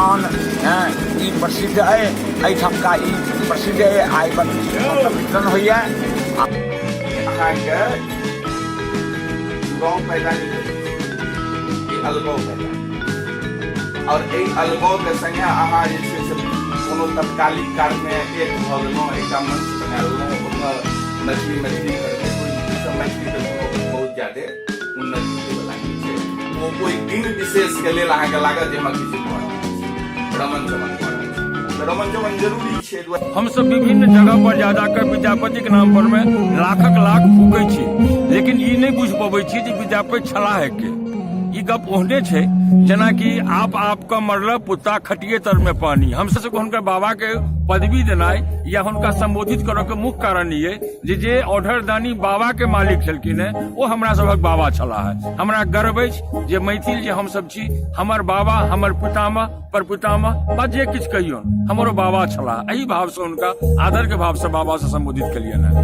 स्थान ई प्रसिद्ध है, एहिठामका ई प्रसिद्ध है। आइ कीर्तन होइए। अहाँके गाँव पैदा नहीं भेल, अलगाव पैदा, और एहि अलगाव के संगे अहाँ जे छै से कोनो तत्कालिक कालमे एक भऽ गेलहुँ, एकटा मंच बना लेलहुँ, ओकर मैथिली करके मैथिली के बहुत ज्यादा उन्नति होइवला छै। ओ कोई दिन विशेष के लेल अहाँके लागत जे हमरा किछु भऽ रमन चमन भऽ रहल छै, रमन चमन जरूरी छै। हम सब विभिन्न जगह पर जा जाकर विद्यापति के नाम पर में लाखक लाख फूकै छी, लेकिन ई नहीं बुझ पबै छी जे विद्यापति छला है के। ई गप ओहने छै जेना कि आपका मरल पुता खटिए तर में पानी। हम सब हुनकर बाबा के पदवी देनाइ या हुनका संबोधित करऽ के मुख्य कारण ये जे ऑर्डर दानी बाबा के मालिक छलखिन है, वो हमरा सबक बाबा छला है। हमरा गर्व अछि जे मैथिल जे हम सब छी, हमर बाबा, हमर पितामह, परपितामह बा जे किछु कहियौन, हमरो बाबा छला। एही भाव से हुनका आदर के भाव से बाबा से संबोधित कलियन है।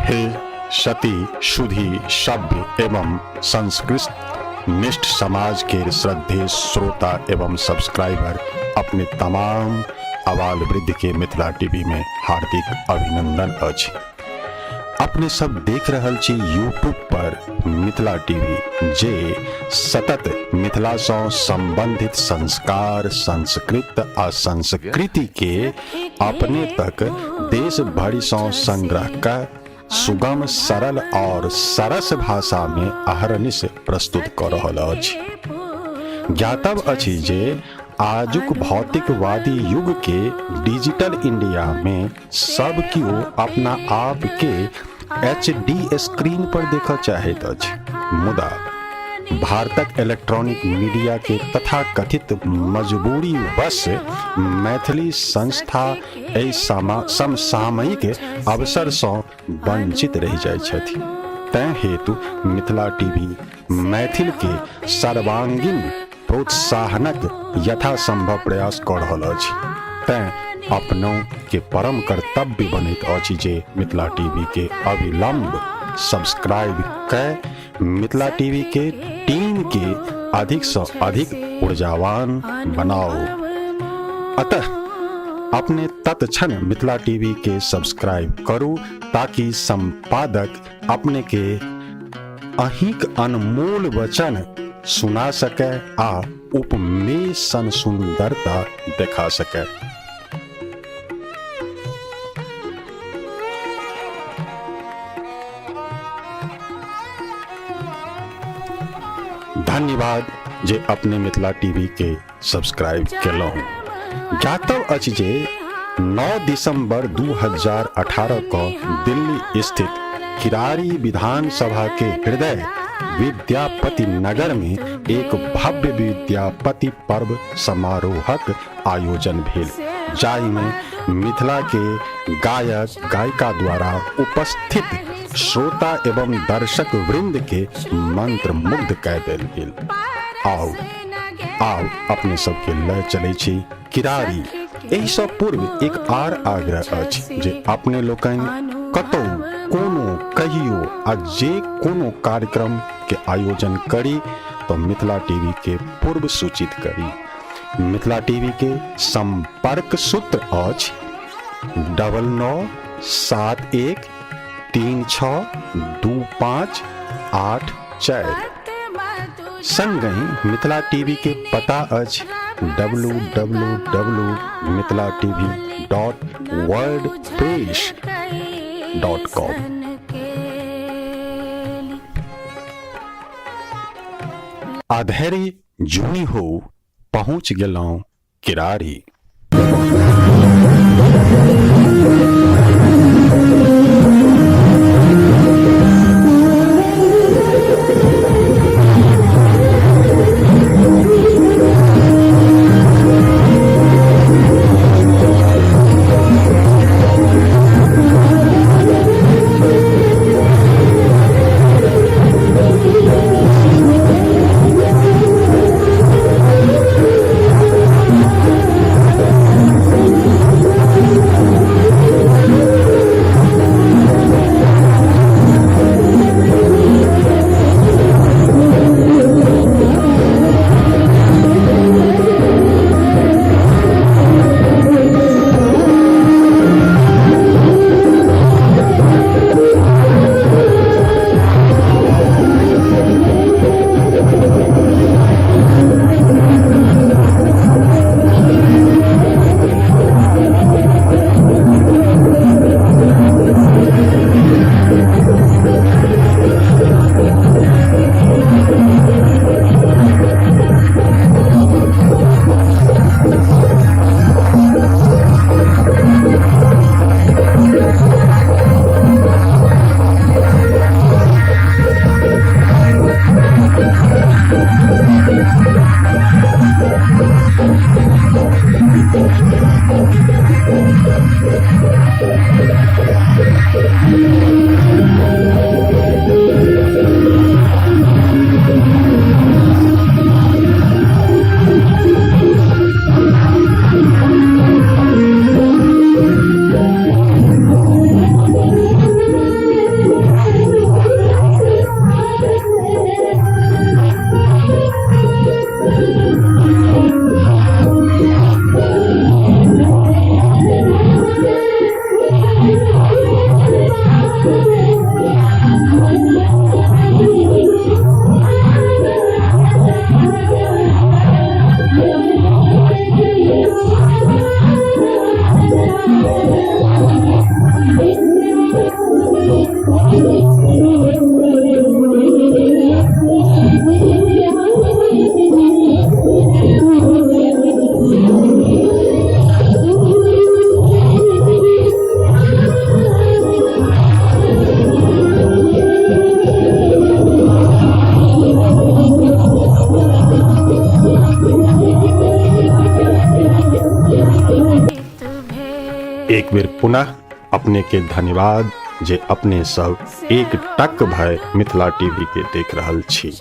हे सती शुद्धि सभ्य एवं संस्कृत निष्ठ समाज के श्रद्धेय श्रोता एवं सब्सक्राइबर, अपने तमाम आबाल वृद्ध के मिथिला टीवी में हार्दिक अभिनंदन अछि। अपने सब देख रहल छी यूट्यूब पर मिथिला टीवी, जे सतत मिथिला से संबंधित संस्कार, संस्कृत आ संस्कृति के अपने तक देश भरि से संग्रह कर सुगम, सरल और सरस भाषा में अहरनिश प्रस्तुत कर रहल अछि। ज्ञातव अछि जे आजुक भौतिकवादी युग के डिजिटल इंडिया में सब केओ अपना आप के HD स्क्रीन पर देखा चाहैत अछि, मुदा भारतक इलेक्ट्रॉनिक मीडिया के तथा कथित मजबूरी वश मैथिली संस्था एहि समसामयिक अवसर से वंचित रह जाय छथि। तैं हेतु मिथिला टीवी मैथिल के सर्वांगीण प्रोत्साहनक यथासंभव प्रयास कर रहल अछि। तैं अपनों के परम कर्तव्य बनैत अछि जे मिथिला टीवी के अविलंब सब्सक्राइब कर मिथिला टीवी के टीम के अधिक से अधिक ऊर्जावान बनाओ। अतः अपने तत्क्षण मिथिला टीवी के सब्सक्राइब करू, ताकि संपादक अपने के अहिक अनमोल वचन सुना सके आ उपमेय सन सुंदरता देखा सके। धन्यवाद जे अपने मिथिला टीवी के सब्सक्राइब केलहुँ। ज्ञातव अछि जे 9 दिसंबर 2018 को दिल्ली स्थित किरारी विधानसभा के हृदय विद्यापति नगर में एक भव्य विद्यापति पर्व समारोहक आयोजन भेल, जाहि में मिथिला के गायक गायिका द्वारा उपस्थित श्रोता एवं दर्शक वृंद के मंत्र मुग्ध कय देल गेल। आओ अपने सबके लय चले छी किरारी। एहि से पूर्व एक आर आग्रह अछि जे अपने लोकनि कतौ कोनो कहियो आ जे कोनो कार्यक्रम के आयोजन करी तो मिथिला टीवी के पूर्व सूचित करी। मिथिला टीवी के संपर्क सूत्र अछि 9971 362584। संगहि मिथिला टीवी के पता अछि www.mithilatv.wordpress.com। अधेरी जुनी हो पहुँच गेलहुँ किरारी। एक बेर पुनः अपने के धन्यवाद जे अपने सब एक टक भय मिथिला टीवी के देख रहल छी।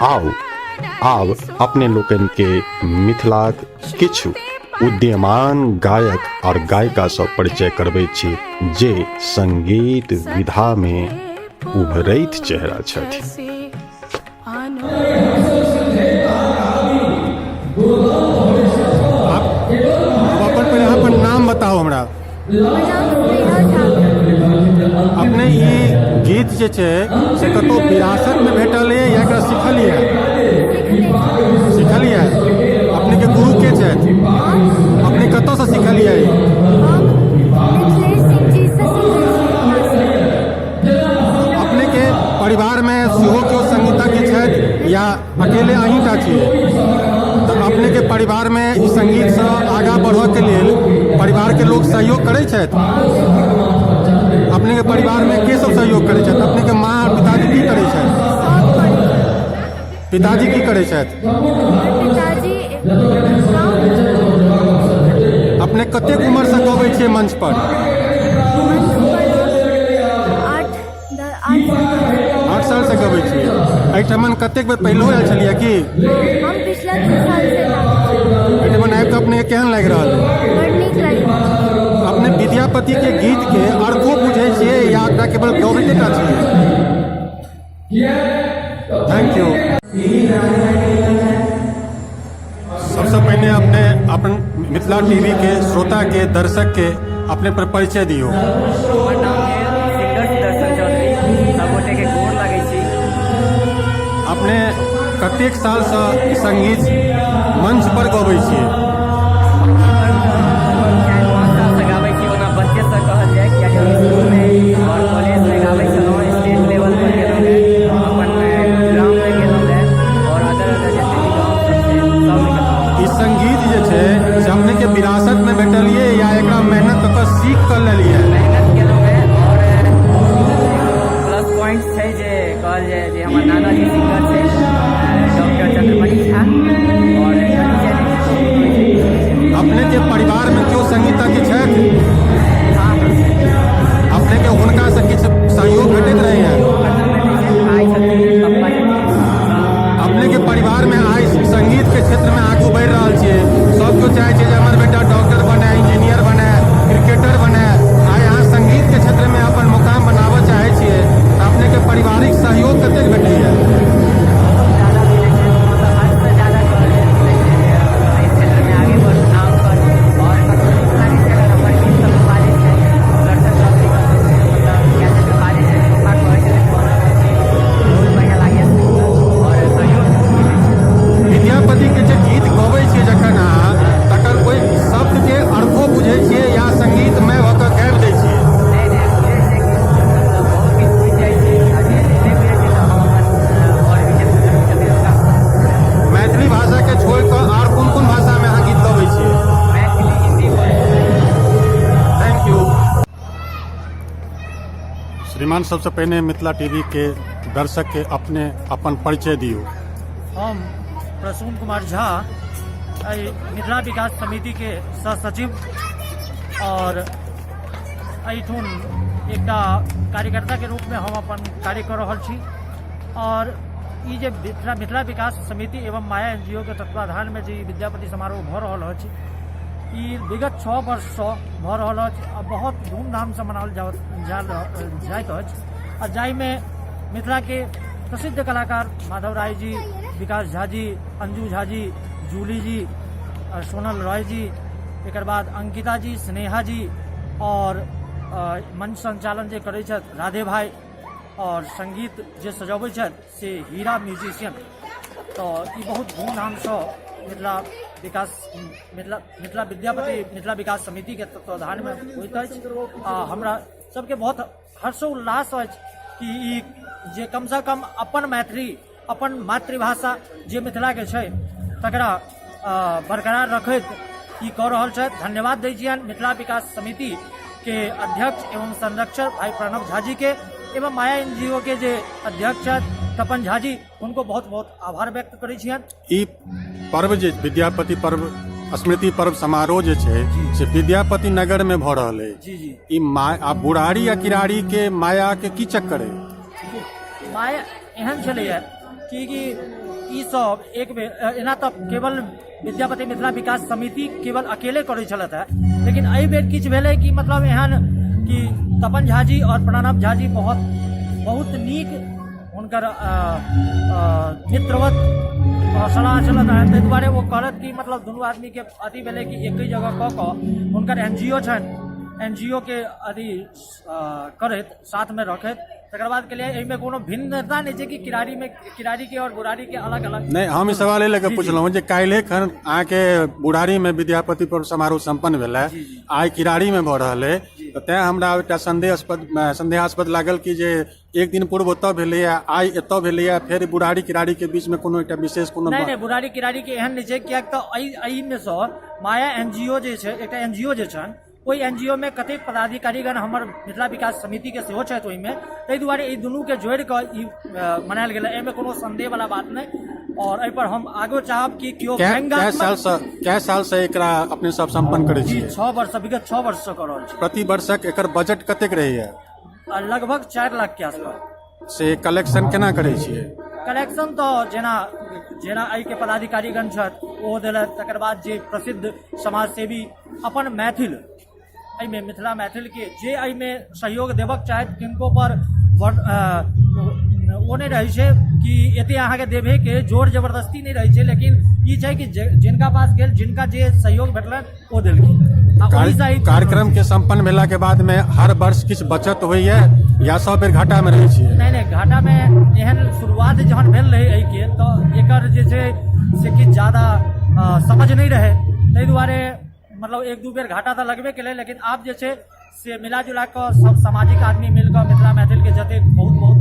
आओ आब अपने लोकन के मिथिलाक किछु उद्यमान गायक और गायिका सब परिचय करबै छी जे संगीत विधा में उभरैत चेहरा छथि। अपन नाम बताओ हमरा। अपने ये गीत जे छै से कतौ विरासत में भेटल है या एकरा सिखलियै? सिखलियै। अपने के गुरु के छथि? अपने कतौ से सिखलियै? अपने के परिवार में सेहो केओ संगीतज्ञ छथि या अकेले अहीं टा छियै? तो अपने के परिवार में ई संगीत से आगाँ बढ़य के लेल परिवार के लोग सहयोग करै छथि? अपने के परिवार में के सब सहयोग करै छथि? अपने के माँ और पिताजी की करै छथि? पिताजी की करै छथि? अपने कतेक उम्र से गबै छियै मंच पर? 8 साल से गबै छियै। एहिठमन कतेक बेर पहिलो आयल छलियै की? हम पिछला 2 साल से एहिठमन आबि कऽ अपने केहन लागि रहल है? बड़ नीक लागि। अपने विद्यापति के गीत के अर्थो बुझै छियै या एकरा केवल गबैते टा छियै? Thank you. सबसे पहले अपने अपन मिथिला टीवी के श्रोता के दर्शक के अपने पर परिचय दियो। हमर नाम है सिंगर दर्शन चौधरी। सबगोटे के गोर लागै छी। अपने कतेक साल से संगीत मंच पर गबै छियै? 4-5 साल से गाबै छी। ओना बच्चे से कहल जाए कि हम स्कूल में और कॉलेज में गाबै छलहुँ। स्टेट लेवल पर गेलहुँ रहे, अपन ग्राम में गेलहुँ रहे और अदर जैसे भी गाँव सब छै सब में गेलहुँ। ई संगीत जे छै से अपने के विरासत में भेटलियै या एकरा मेहनत कऽ कऽ सीख कर लेलियै? मेहनत केलहुँ रहे और प्लस पॉइंट छै जे कहल जाए जे हमर नानाजी सिंगर छै डॉक्टर चंद्रमणि झा और अपने के परिवार में केओ संगीतज्ञ छथि? अपने के हुनका से किछु सहयोग भेटैत रहे हैं? अपने के परिवार में आइ संगीत के क्षेत्र में आगू बढ़ि रहल छियै। सब केओ चाहे छै जे हमर बेटा डॉक्टर बने, इंजीनियर बने, क्रिकेटर बने। आइ अहाँ संगीत के क्षेत्र में अपन मुकाम बनाबऽ चाहे छियै तऽ अपने के पारिवारिक सहयोग कतेक भेटैया? विद्यापति के जे गीत गबै छियै जखन अहाँ तकर कोई शब्द के अर्थो बुझै छियै या संगीत में भऽ कऽ गाबि दै छियै? मैथिली भाषा के छोड़ कऽ आर कोन कोन भाषा में अहाँ गीत गबै छियै? Thank you. श्रीमान, सबसे पहले मिथिला टीवी के दर्शक के अपने अपन परिचय दियो। हम प्रसून कुमार झा मिथिला विकास समिति के सहसचिव और एहिठुन एकटा कार्यकर्ता के रूप में हम अपन कार्य कर रहल छी। और ई जे मिथिला विकास समिति एवं माया एनजीओ के तत्वाधान में जे विद्यापति समारोह भऽ रहल अछि ई विगत 6 वर्ष से भऽ रहल अछि आ बहुत धूमधाम से मनाओल जाइत अछि। आ जाहि में मिथिला के प्रसिद्ध कलाकार माधव राय जी, विकास झा जी, अंजू झा जी, जूली जी, सोनल रॉय जी, एक बाद अंकिता जी, स्नेहा जी और मंच संचालन जे करै छथि राधे भाई और संगीत जे सजबै छथि से हीरा म्यूजिशियन। तो ई बहुत धूमधाम से मिथिला विकास समिति के तत्वाधान में होइत अछि। हमरा सबके बहुत हर्षोल्लास अछि कि ई जे कम से कम अपन मैथिली, अपन मातृभाषा जे मिथिला के छै तकरा बरकरार रखैत ई कऽ रहल छथि। धन्यवाद दै छियनि मिथिला विकास समिति के अध्यक्ष एवं संरक्षक भाई प्रणव झा जी के एवं माया एनजीओ के जे अध्यक्ष छथि तपन झा जी, उनको बहुत बहुत आभार व्यक्त करै छियनि। ई पर्व जे विद्यापति पर्व स्मृति पर्व समारोह जे छै से विद्यापति नगर में भ रहल है। जी जी ई आ बुढ़ारी या किरारी के माया के की चक्कर है? माया एहन छलैया कि ई सब एक बेर एना तऽ केवल विद्यापति मिथिला विकास समिति केवल अकेले करै छलथि है, लेकिन एहि बेर किछु भेलै कि मतलब एहन कि तपन झा जी और प्रणव झा जी बहुत नीक हुनकर मित्रवत सलाह चलत है, ताहि दुआरे वो कहलत कि मतलब दुनू आदमी के अथी भेलै कि एक ही जगह कऽ कऽ हुनकर एनजीओ छनि, एनजीओ के अथी करैत साथ में रखैत तकर बाद के लिए एहिमे कोनो भिन्नता नहीं छै कि किरारी के और बुढ़ारी के अलग अलग नहीं। हम ई सवाल एहि लेके पुछलहुँ जे काल्हि खन अहाँके बुढ़ारी में विद्यापति पर्व समारोह संपन्न भेल है, आइ किरारी में भऽ रहल है, तऽ तेँ हमरा एकटा संदेहास्पद लागल कि जे एक दिन पूर्व ओतऽ भेलैया, आइ एतऽ भेलैया, फेर बुढ़ारी किरारी के बीच में कोनो एकटा विशेष कोनो नहीं बुढ़ारी किरारी के एहन नहीं छै, कियाक तऽ एहि में सँ माया एनजीओ जे छै एकटा एनजीओ जे छनि ओहि एनजीओ में कतेक पदाधिकारीगण हमर मिथिला विकास समिति के सेहो छथि ओहिमे, ताहि दुआरे ई दुनू के जोड़ि कऽ ई मनायल गेलै, एहिमे कोनो संदेह वाला बात नहि। और एहि पर हम आगो चाहब कि केओ कै साल से एकरा अपने सब संपन्न करै छी? 6 वर्ष विगत 6 वर्ष से कर रहल छी। प्रति वर्षक एकर बजट कतेक रहैया? लगभग 4 लाख के आसपास। से कलेक्शन केना करै छियै? कलेक्शन तो जेना एहि के पदाधिकारीगण छथि ओ देलथि, तकर बाद जे प्रसिद्ध समाजसेवी अपन मैथिल एहिमे मिथिला मैथिल के जे एहिमे सहयोग देबक चाहत किनको पर ओ नहीं रहे छै कि एते अहाँके देबे के जोर जबरदस्ती नहीं रहे छै, लेकिन ई छै कि जिनका पास गेल जिनका जे सहयोग भेटलन ओ देलखिन। कार्यक्रम के संपन्न भेला के बाद में हर वर्ष किछु बचत होइए या सब बेर घाटा में रहै छियै? नहीं घाटा में एहन शुरुआत जहन भेल रहे एहि के तऽ एकर जे छै से किछु ज्यादा समझ नहीं रहे, ताहि दुआरे मतलब 1-2 बेर घाटा तऽ लगबे केलै, लेकिन आब जे छै से मिला जुला कऽ सब सामाजिक आदमी मिलकर मिथिला मैथिल के जतेक बहुत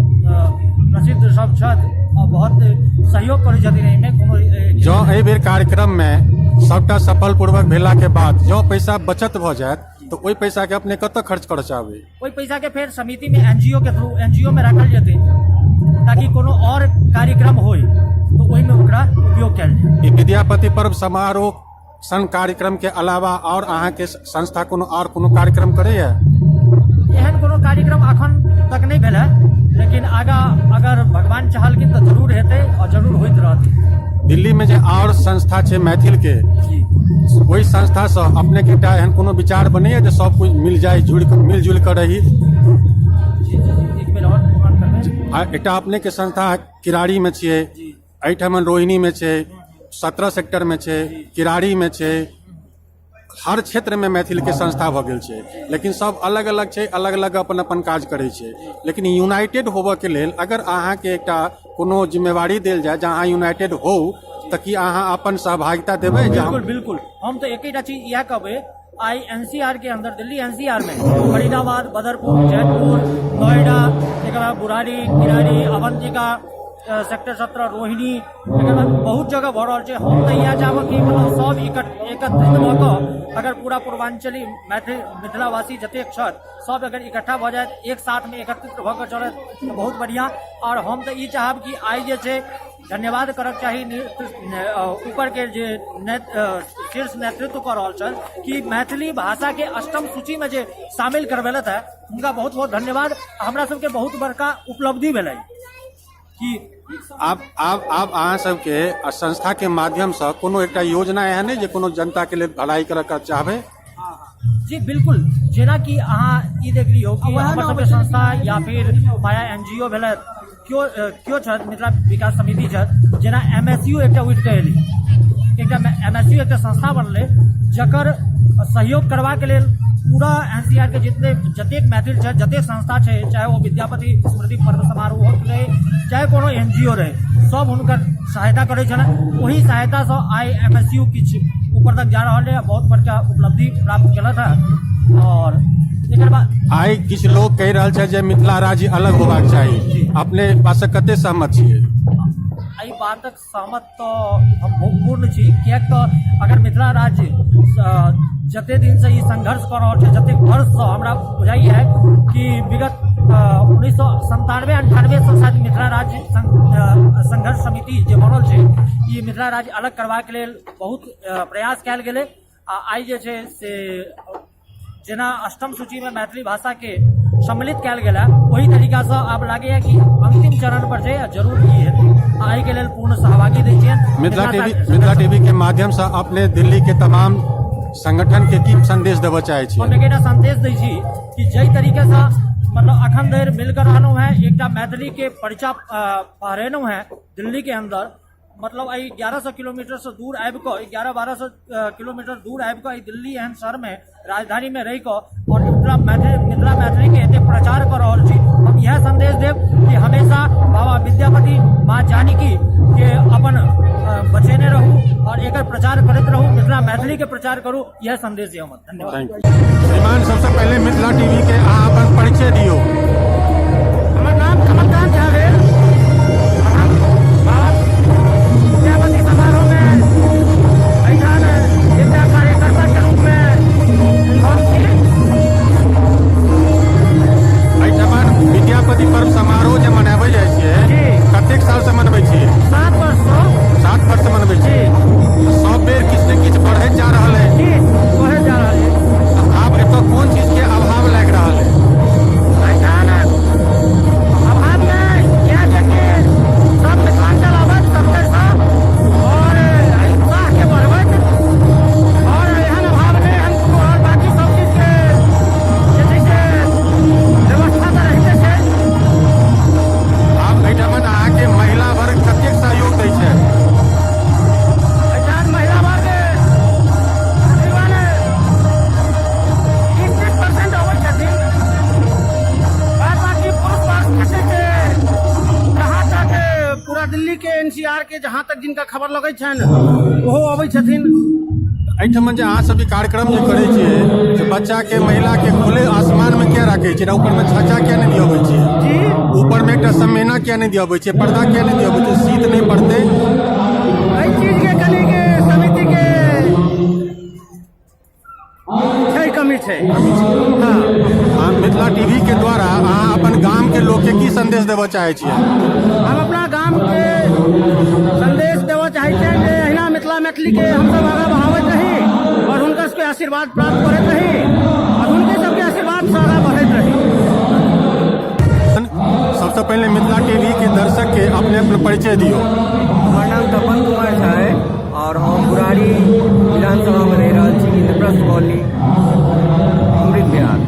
प्रसिद्ध सब छथि और बहुत सहयोग करै छथिन एहिमे कोनो जँ एहि बेर कार्यक्रम में सबटा सफल पूर्वक भेला के बाद जँ पैसा बचत भऽ जायत तो ओहि पैसा के अपने कतऽ खर्च करऽ चाहबै? ओहि पैसा के फेर समिति में एनजीओ के थ्रू एनजीओ में राखल जेतै ताकि कोनो और कार्यक्रम होय तो ओहिमे ओकरा उपयोग कयल जाय। ई विद्यापति पर्व समारोह सन कार्यक्रम के अलावा और अहाँके संस्था कोनो कार्यक्रम करैया? एहन कोनो कार्यक्रम अखन तक नहीं भेल है, लेकिन आगा अगर भगवान चाहलखिन तो जरूर हेतै और जरूर होइत रहतै। दिल्ली में जे और संस्था छै मैथिल के, ओहि संस्था से अपने के एकटा एहन कोनो विचार बनैया जे सब कुछ मिलजुल कर रही? एक बेर और पूर्ण करबै। एकटा अपने के संस्था किरारी में छियै, एहिठाम रोहिणी में छै, 17 सेक्टर में छै, किरारी में छै, हर क्षेत्र में मैथिल के संस्था भऽ गेल छै, लेकिन सब अलग अलग छै, अलग अलग अपन अपन काज करै छै। लेकिन यूनाइटेड होबऽ के लेल अगर अहाँके एकटा कोनो जिम्मेवारी देल जाय जहाँ अहाँ यूनाइटेड हो तऽ कि अहाँ अपन सहभागिता देबै? बिल्कुल हम तो एकटा चीज यह कहबै, आई एनसीआर के अंदर दिल्ली एनसीआर में फरीदाबाद, बदरपुर, जयपुर, नोएडा, बुरारी, किरारी, अवंतिका, सेक्टर 17 रोहिणी, बहुत जगह भऽ रहल छै। हम तऽ इएह चाहब कि मतलब सब एकत्रित भऽ कऽ अगर पूरा पूर्वांचली मिथिलावासी जतेक छथि सब अगर इकट्ठा भऽ जायत, एक साथ में एकत्रित भऽ कऽ चलत तऽ बहुत बढ़िया। और हम तऽ ई चाहब कि आइ जे छै धन्यवाद करक चाही ऊपर के जे शीर्ष नेतृत्व कऽ रहल छथि कि मैथिली भाषा के 8म सूची में जे शामिल करवेलत है, हुनका बहुत बहुत धन्यवाद। हमरा सबके बहुत बड़का उपलब्धि भेलै कि आप अहाँ सबके संस्था के माध्यम से कोनो एकटा योजना एहन है जे कोनो जनता के लिए भलाई करऽ चाहबै? जी बिल्कुल, जेना कि अहाँ ई देख लियौ कि हमर सबके संस्था या फिर माया एनजीओ भेलथि, क्यों छथि मिथिला विकास समिति छथि, जेना एमएसयू एकटा उठि कऽ एलै, एकटा एमएसयू एकटा संस्था बनलै जकर सहयोग करबाक लेल पूरा एनसीआर के जतेक मैथिल छै, जतेक संस्था छै, चाहे वो विद्यापति स्मृति पर्व समारोह रहे, चाहे कोनो एनजीओ रहे, सब हुनकर सहायता करै छलनि। वही सहायता से आई एमएसयू किछु ऊपर तक जा रहल है, बहुत बड़का उपलब्धि प्राप्त केलक है। और एकर बाद आई किछु लोग कहि रहल छै जे मिथिला राज्य अलग होबाक चाही, अपने पास कते सहमत छियै? एहि बातक सहमत तो हम पूर्ण छी, कियाक तऽ अगर मिथिला राज्य जते दिन से ई संघर्ष कर रहल छै, जते वर्ष से हमरा बुझाई है कि विगत 1997-98 से शायद मिथिला राज्य संघर्ष समिति जे बनल छै ई मिथिला राज्य अलग करबाक लेल बहुत प्रयास कयल गेलै। आइ जे छै से जेना अष्टम सूची में मैथिली भाषा के सम्मिलित कयल गेल है, वही तरीका से आब लागैया कि अंतिम चरण पर छै जरूर ई हेतै। आइ के लेल पूर्ण सहभागी दै छियनि। मिथिला टीवी के माध्यम से अपने दिल्ली के तमाम संगठन के की संदेश देबऽ चाहै छी? हम एकटा संदेश दै छी कि जै तरीके से मतलब अखन धरि मिलकर रहलहुँ हैं, एकटा मैथिली के परिचय पहरेलहुँ हैं दिल्ली के अंदर, मतलब 1100 किलोमीटर से दूर आबि कऽ 1100-1200 किलोमीटर दूर आबि कऽ दिल्ली एहन शहर में राजधानी में रहि कऽ और मिथिला मैथिली के एते प्रचार कर रहल छी। हम यह संदेश देव कि हमेशा बाबा विद्यापति माँ जानकी के अपन बचेने रहू और एकर प्रचार करते रहू, मिथिला मैथिली के प्रचार करू, यह संदेश दियो। धन्यवाद। श्रीमान, सबसे पहले मिथिला टीवी के अहाँ अपन परिचय दियो। हमर नाम कमलकांत झा भेल। विद्यापति समारोह में एहिठाम एकटा कार्यकर्ता के रूप में हम छी। एहिठाम विद्यापति पर्व समारोह जे मनाबै जाइ छियै, कतेक साल से मनबै छियै? 7 वर्ष से मनबै छियै। सब बेर किछु ने किछु बढ़ैत जा रहल है। बढ़ैत जा रहल है। आब एतऽ कोन चीज के अभाव लागि रहल है? अभाव में यह है कि सब मिथिलांचल आबत सबके साथ और उत्साह के बढ़बैत और एहन अभाव में हमको और बाकी सब चीज के जे छै से व्यवस्था तऽ रहिते छै। आब एहिठाम अहाँके महिला वर्ग कतेक सहयोग दै छै? एहिठाम महिला वर्ग तकरीबन 30% अबै छथिन। बाद बाकी पुरुष वर्ग जे छै से जहाँ तक पूरा दिल्ली के NCR के जहाँ तक जिनका खबर लगै छनि ओहो अबै छथिन। एहिठाम जे अहाँ सब कार्यक्रम जे करै छियै से बच्चा के महिला के खुले आसमान में क्या राखै छियै? ऊपर में छाछा क्या नहीं दियबै छियै? जी, ऊपर में एकटा समेना क्या नहीं दियबै छियै? पर्दा क्या नहीं दियबै छियै? शीत नहीं पड़तै? एहि चीज के कनी के समिति के छै कमी छै। हाँ, मिथिला टीवी के द्वारा अहाँ अपन गाम के लोग के की संदेश देबऽ चाहै छियै? हम अपना गाम के संदेश देबऽ चाहै छियै जे अहिना मिथिला मैथिली के हमसब आगाँ बढ़ाबैत रही और हुनकर सबके आशीर्वाद प्राप्त करैत रही और हुनके सबके आशीर्वाद से आगाँ बढ़ैत रही। सबसे पहले मिथिला टीवी के दर्शक के अपने अपने परिचय दियो। हमार नाम तपन कुमार झा है और हम बुराड़ी विधानसभा में रह रहा छी, इंद्रप्रस्थ कॉलोनी, अमृत विहार।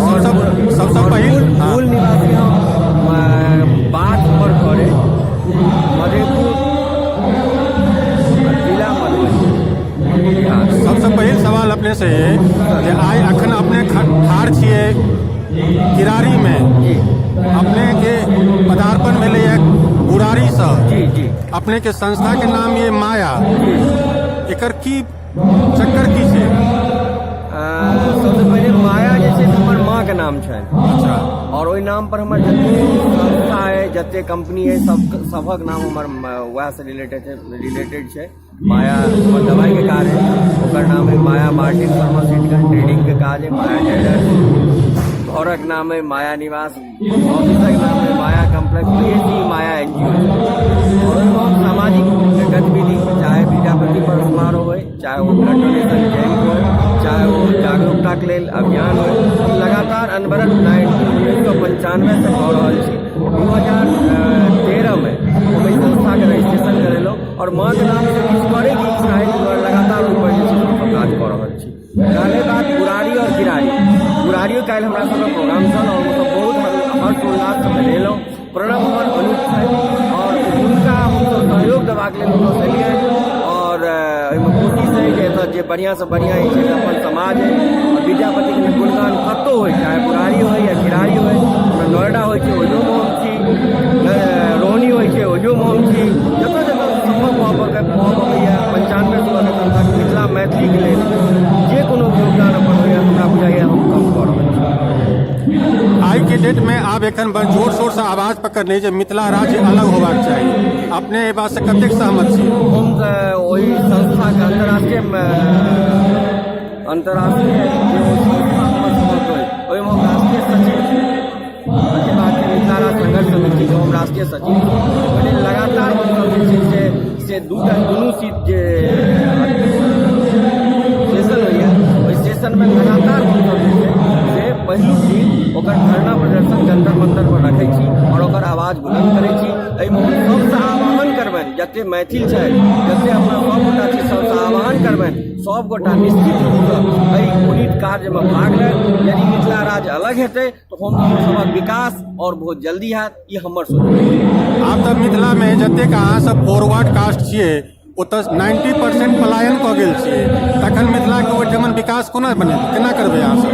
और सबसे पहले मूल निवासी हम बात पर करे मधेपुर जिला मधुबनी बिहार। सबसे पहले सवाल अपने से जे आइ अखन अपने ठाढ़ छियै किरारी में, अपने के पदार्पण भेलै है बुराड़ी से। जी। अपने के संस्था के नाम ये माया, एकर की चक्कर की छै? सबसे पहले माया जे छै हमर माँ के नाम छै। अच्छा। और ओहि नाम पर हमर जते संस्था है, जते कंपनी है, सबक नाम हमर वएह से रिलेटेड छै। माया हमर दवाई के काज है, ओकर नाम है माया मार्टिन फार्मास्यूटिकल। ट्रेडिंग के काज है माया ट्रेडर्स। घरक नाम है माया निवास। ऑफिसक नाम है माया कॉम्प्लेक्स। माया NGO। और हम सामाजिक गतिविधि, चाहे विद्यापति पर्व समारोह हो, चाहे वो ब्लड डोनेशन कैंप हो, चाहे वो जागरूकता के लेल अभियान हो, लगातार अनवरत 1995 से भऽ रहल छी। 2013 में हम संस्था के रजिस्ट्रेशन करेलहुँ और माँ के नाम से किछु करे के इच्छा है और लगातार ऊपर जे छै से काज कऽ रहल छी। रहलै बात बुराड़ी और किरारी, बुराड़ियो काल्हि हमरा सबके प्रोग्राम छल और हमसब बहुत हर्षोल्लास से मनेलहुँ। प्रणव हमर अनुज छै और हुनका हमसब सहयोग देबाक लेल हमसब एलियै और एहिमे कोशिश है कि एतऽ जे बढ़िआँ से बढ़िआँ होइ छै अपन समाज है और विद्यापति के गुणगान कतहु होइ, चाहे बुराड़ी होइ या किरारी होइ। नोएडा होइ छै ओहियोमे हम छी, रोहनी होइ छै ओहियोमे हम छी। जतऽ जतऽ सम्भव अबैया 95 तक मिथिला मैथिली के लेल जे कोनो योगदान अपन होइया हमरा बुझाइया हम कम कऽ रहल छी। आई के डेट में आब एखन जोर शोर से आवाज पकड़ने जे मिथिला राज्य अलग होबाक चाही, अपने एहि बात से कतेक सहमत छी? हम ओहि संस्था के अंतर्राष्ट्रीय ओहिमे राष्ट्रीय सचिव छी। बात मिथिला मिथिला राज संघर्ष समिति जो हम राष्ट्रीय सचिव छी, लगातार हमसब जे छै से दुनू सीट जे सेशन होइए ओहि सेशनमे लगातार हमसब जे छै से पहिलुक दिन ओकर धरना प्रदर्शन जंतर मंतर पर रखै छी और ओकर आवाज बुलंद करै छी। एहिमे हम सबसँ आह्वान करबनि, जते मैथिल छथि, जते अपना सबगोटा छी, सबसँ आह्वान करबनि सब गोटा निश्चित रूपसँ एहि पुनीत कार्यमे भाग लें। यदि मिथिला राज्य अलग हेतै तो हम सबक विकास और बहुत जल्दी हैत, ई हमर सोच। आब तऽ मिथिला में जतेक अहाँ सब फॉरवर्ड कास्ट छियै ओतऽ 90% पलायन कऽ गेल छियै, तखन मिथिला के ओहिठमन विकास कोना बने, केना करबै अहाँ सब?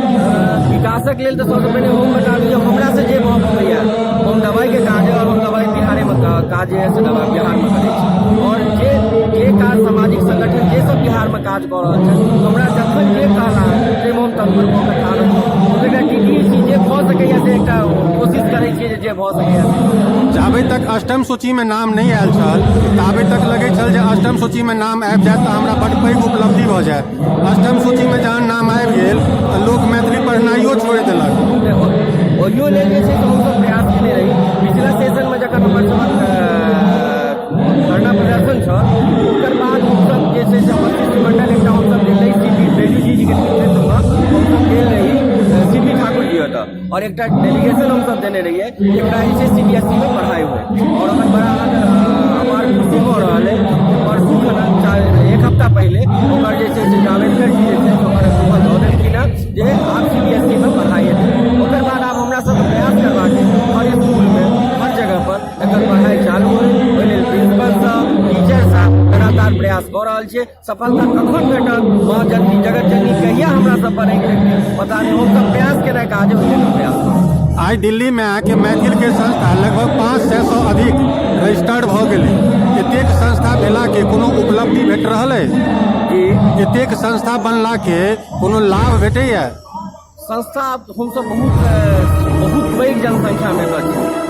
विकासक लेल तऽ सबसँ पहिने हम बता दी हमरा से जे भऽ सकैए, हम दवाइके काज और हम दवाइ बिहारेमे काज से दवाइ बिहारमे करै छी, और जे काज सामाजिक संगठन जे सब बिहारमे काज कऽ रहल छै हमरा जखन जे कहला ताहिमे हम तत्पर भऽ कऽ ठाड़ रहलहुँ। एकटा टीटी छी जे भऽ सकैए से एकटा कोशिश करै छियै जे भऽ सकैए। जाबे तक अष्टम सूची में नाम नहीं आयल छल ताबे तक लगे छल जे अष्टम सूची में नाम आबि जायत तऽ हमरा बड़ पैघ उपलब्धि भऽ जायत। अष्टम सूची में जहन नाम आबि गेल तऽ लोक मैथिली पढ़नाइयो छोड़ि देलक। ओहियो लेल जे छै से हमसब प्रयास केने रही। पिछला सेशनमे जखन हमर सबक धरना प्रदर्शन छल ओकर बाद हमसब जे छै से हमर शिष्टमंडल एकटा हमसब जे सीपी बेलू जी के नेतृत्वमे हमसब गेल रही सीपी ठाकुर जी ओतऽ, और एकटा डेलीगेशन हमसब देने रहिए एकरा जे छै CBSE में पढ़ाई हुए, और ओकर बड़ा हमार खुशी हो रहल है। परसू खना एक हफ्ता पहले ओकर जे छै से जावेदकर जी जे छै ओकर अप्रूवल दऽ देलखिन हँ जे आब CBSE में पढ़ाई हेतै। ओकर बाद आब हमरा सबके प्रयास करबाक है हर स्कूल में हर जगह पर एकर पढ़ाई चालू होइ, ओहि लेल प्रिंसिपल साहब टीचर साहब लगातार प्रयास कऽ रहल छै। सफलता कखन भेटत, माँ जननी जगत जननी कहिया हमरा सब पर पता नहीं, हमसब प्रयास केनाइ काज है, ओहि लेल प्रयास। आई दिल्ली में आके मैथिल के संस्था लगभग 500 से अधिक रजिस्टर्ड भऽ गेलै। एतेक संस्था भेला के कोनो उपलब्धि भेट रहल है? एतेक संस्था बनला के कोनो लाभ भेटैया? संस्था हमसब बहुत पैघ जनसंख्या में छै,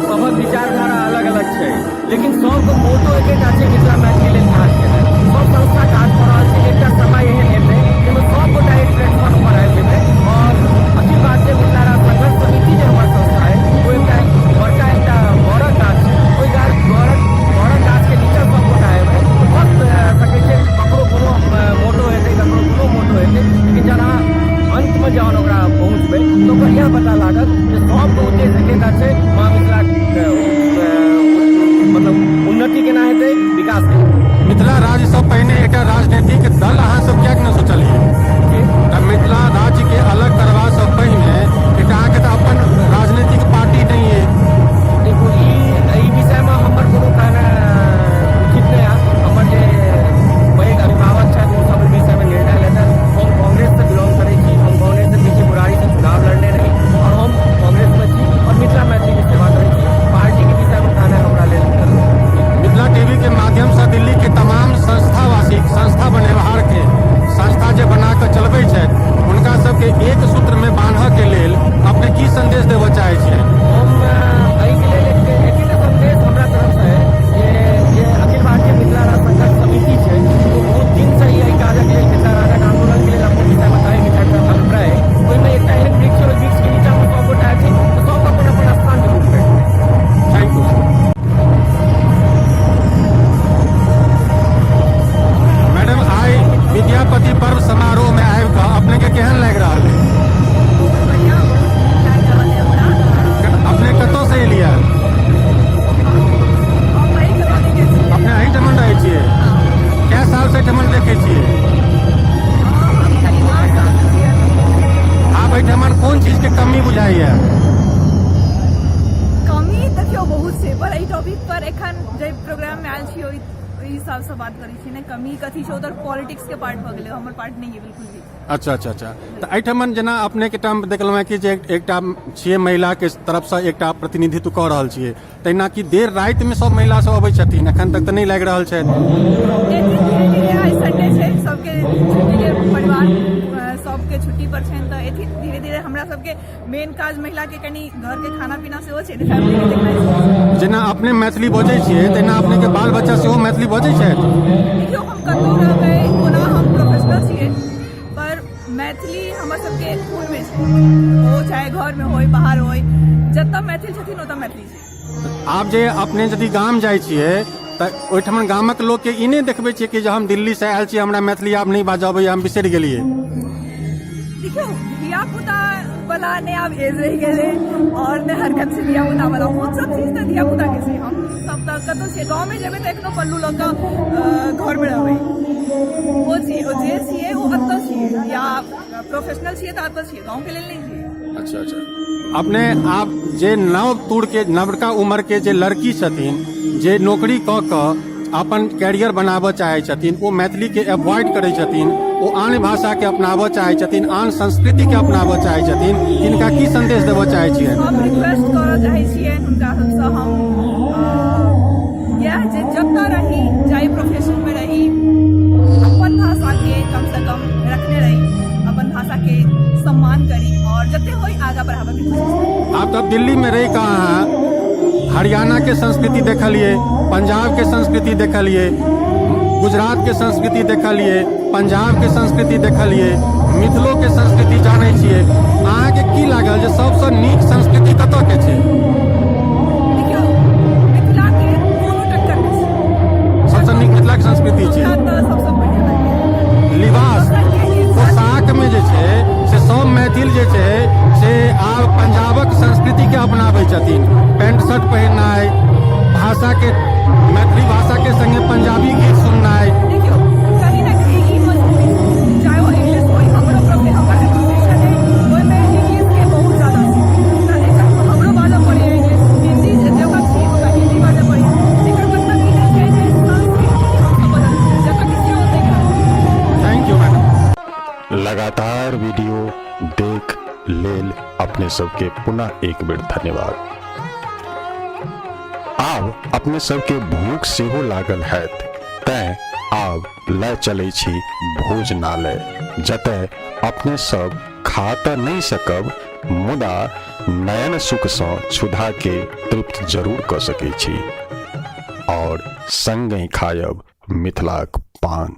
सबक विचारधारा अलग अलग छै, लेकिन सबके मोटो एकेटा छै मिथिला मैथिली लेल काज केनाइ। सब संस्था काज कऽ रहल छै, एकटा समय एहन हेतै जाहिमे सब गोटा एक प्लेटफॉर्म पर आबि जेतै। और अच्छी बात छै मिथिला राज संघर्ष समिति जे हमर संस्था है वो एकटा बड़का एकटा बड़ा काज छै, ओहि बड़ा काज के नीचा सब गोटा एबै भऽ सकै छै। ककरो कोनो मोटो हेतै, ककरो कोनो मोटो हेतै, लेकिन जना अंत में जहन ओकरा पहुँचबै तो ओकर यह पता लागत जे सबके उद्देश्य एकेटा छै, माँ मिथिला मतलब उन्नति केना हेतै, विकास केना। मिथिला राज्य से पहिने एकटा राजनीतिक दल अहाँ सब कियाक न सोचलियै? मिथिला राज्य के अलग करबा से पहिने एकटा अहाँके तऽ अपन राजनीतिक पार्टी नहीं है। देखो ई विषय में हमर कोनो कहना उचित नहीं है। हमर जे पैघ अभिभावक छथि ओ सब विषय में निर्णय लेतै। हम कांग्रेस से बिलोंग करै छी, हम कांग्रेस से पीछे मुरारी से चुनाव लड़ने रही और हम कांग्रेस में छी और मिथिला मैथिली की सेवा करै छी। पार्टी के विषय में कहना हमरा लेल मिथिला टीवी के माध्यम से दिल्ली के तमाम संस्थावासी संस्था बनेवार के संस्था जे बना के चलबै छथि हुनका सबके एक सूत्र में बांधऽ के लेल अपने की संदेश देबऽ चाहै छियै? हम एहिके लेल एकटा संदेश हमरा तरफ से है जे अखिल भारतीय मिथिला राज संघर्ष समिति छै वो बहुत दिन से एहि काजक लेल मिथिला राजक आंदोलन के लेल अपने विषय में कहै के छथि अभिप्राय। ओहिमे एकटा एहन वृक्ष और वृक्ष के नीचा में सब गोटा छै तो सब अपन अपन स्थान जरूर बैठतै। Thank you. मैडम आई विद्यापति पर्व समारोह में आबि कऽ अपने के केहन लागि रहल है? अपने कतऽ से एलियै? अपने एहिठमन रहै छियै? कए साल से एहिठमन देखै छियै? आब एहिठमन कोन चीज के कमी बुझाइया? कमी देखियो बहुत छै, पर एहि टॉपिक पर एखन जे प्रोग्राम में आयल छी ओहि हिसाब से बात करै छी। ने कमी कथी छै, उधर पॉलिटिक्स के पार्ट भऽ गेलै, हमर पार्ट नहीं है बिल्कुल भी। अच्छा अच्छा अच्छा। तऽ एहिठमन जेना अपने के टाइम देखलहुँ कि जे एकटा छियै महिला के तरफ से एकटा प्रतिनिधित्व कऽ रहल छियै, तहिना कि देर राति में सब महिला सब अबै छथिन, एखन तक तऽ नहीं लागि रहल छै। धीरे धीरे आइ संडे छै, सबके छुट्टी के परिवार सबके छुट्टी पर छनि तऽ एथि धीरे धीरे हमरा सबके मेन काज महिला के कनी घर के खाना पीना सेहो छै, फैमिली के देखनाइ। जेना अपने मैथिली बजै छियै तहिना अपने के बाल बच्चा सेहो मैथिली बजै छथि? देखियो हम कतौ रहबै कोना हम प्रोफेशनल छियै पर मैथिली हमर सबके खून में छै, ओ चाहे घर में होय बाहर होय, जतऽ मैथिल छथिन ओतऽ मैथिली छै। आप जे अपने यदि गाम जाइ छियै तऽ ओहिठाम गामक लोकके ई नहि देखबै छियै कि जे हम दिल्ली से आयल छी, हमरा मैथिली आब नहि बाजऽ अबैया, हम बिसरि गेलियै। देखियो धियापुता वाला ने आब एज रह गेलै और ने हरकत से धियापुता वाला वो सब चीज तऽ धियापुता के छै। हम सब तक कतौ छै गाँव में जेबै तऽ एखनो पल्लू लऽ कऽ घर में रहबै। वो छियै ओ जे छियै ओ एतऽ छियै, या प्रोफेशनल छियै तऽ एतऽ छियै, गाँव के लेल नहि छियै। अच्छा अच्छा। अपने आप जे नव तूर के नवका उम्र के जे लड़की छथिन जे नौकरी कऽ कऽ अपन कैरियर बनाबऽ चाहै छथिन, ओ मैथिली के अवॉइड करै छथिन, ओ आन भाषा के अपनाबऽ चाहै छथिन, आन संस्कृति के अपनाबऽ चाहै छथिन, तिनका की संदेश देबऽ चाहै छियै? हम रिक्वेस्ट करऽ चाहै छियै हुनका सबसँ, हम यह जे जतऽ रही चाहे प्रोफेशन में रही अपन भाषा के कम से कम रखने रही, अपन भाषा के सम्मान करी और जते होई आगा बढ़ाबे के कोशिश करी। आप तब दिल्ली में रही कहाँ, हरियाणा के संस्कृति देखलिए, पंजाब के संस्कृति देखलिए, गुजरात के संस्कृति देखलिए, पंजाब के संस्कृति देखलिए, मिथिलो के संस्कृति जानै छियै। अहाँके की लागल जे सबसँ नीक संस्कृति कतऽ के छै? देखियो मिथिला के कोनो टक्कर नहीं छै, सबसँ नीक मिथिला के संस्कृति छै। तऽ सबसँ बढ़िया लागै लिबास पोशाक में जे छै से सब मैथिल जे छै से आब पंजाबक संस्कृति के अपनाबै छथिन। पैंट शर्ट पहिरनाइ, भाषा के मैथिली भाषा के संगे पंजाबी गीत सुननाइ। देखियो कहीं ना कहीं ई मजबूरी, चाहे वो इंग्लिश हो, हमरो प्रोफेशन है ओहिमे इंग्लिश के बहुत ज्यादा छै, हमरो बाजऽ पड़ैए इंग्लिश, हिंदी जगह छी ओकरा हिंदी बाजऽ पड़ैए। एकर मतलब ई नहि छै जे संस्कृति हमसब बदल जगह किसी और देख रहा। Thank you madam. लगातार वीडियो देख लेल अपने सबके पुनः एक बेर धन्यवाद। आब अपने सबके भूख सेहो लागल हैत, तैं आब लय चलै छी भोजनालय, जतय अपने सब खा तऽ नहि सकब मुदा नयन सुख सँ क्षुधा के तृप्त जरूर कऽ सकै छी और संगहि खायब मिथिलाक पान।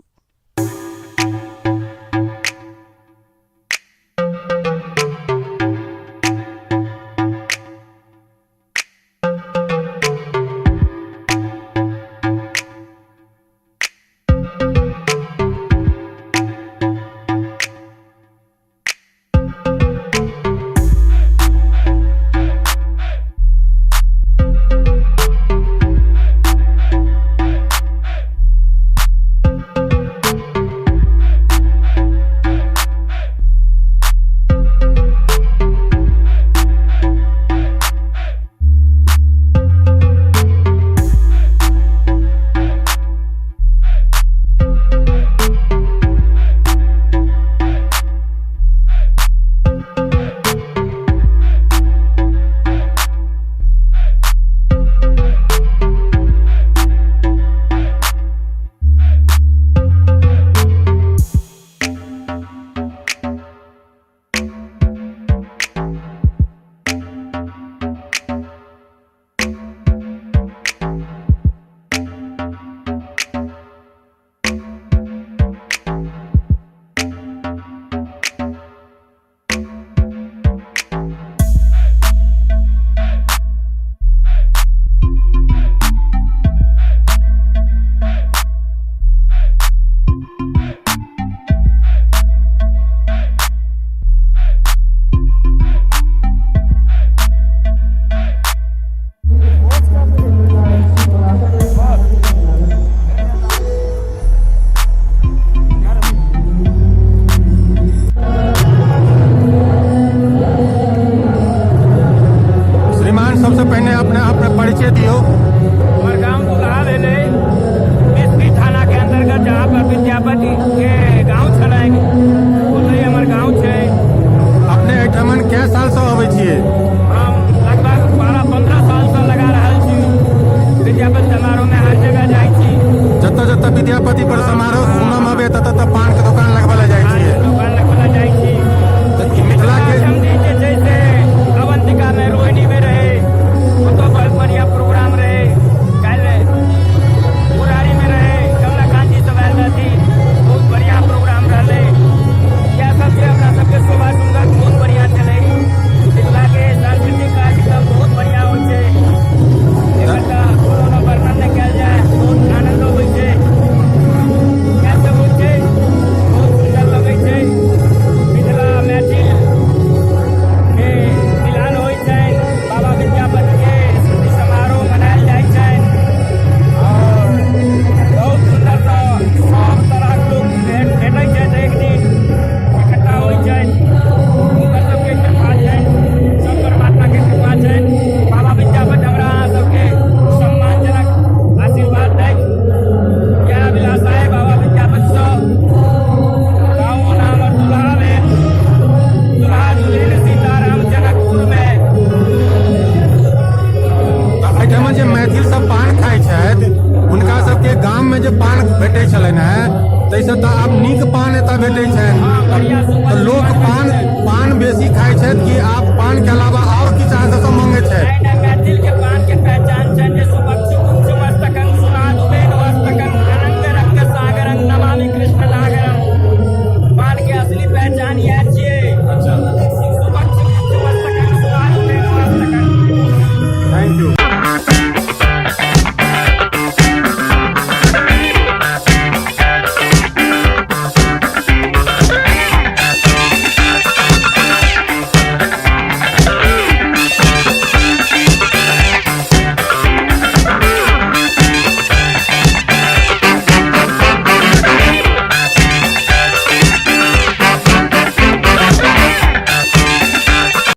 विद्यापति पर समारोह सुनम अबे तत पान के दुकान लगवला जाइ छियै। मिथिला के जैसे अवंतिका में रोहिणी में रहे तो बहुत बढ़िया प्रोग्राम रहे, कल मुरारी में रहे कमलाकांत जी सब आयल थी, बहुत बढ़िया प्रोग्राम रहे। यह सब अपना सबके शोभा सुंदर बहुत बढ़िया चले। मिथिला के सांस्कृतिक कार्यक्रम बहुत बढ़िया हो। में जो पान भेटै छलनि हैं तैसे तो आब नीक पान एतऽ भेटै छनि। तो लोग पान बेसी खाइ छथि कि आब पान के अलावा और किछु अहाँ सबसँ मांगै छथि? मैथिल के पान के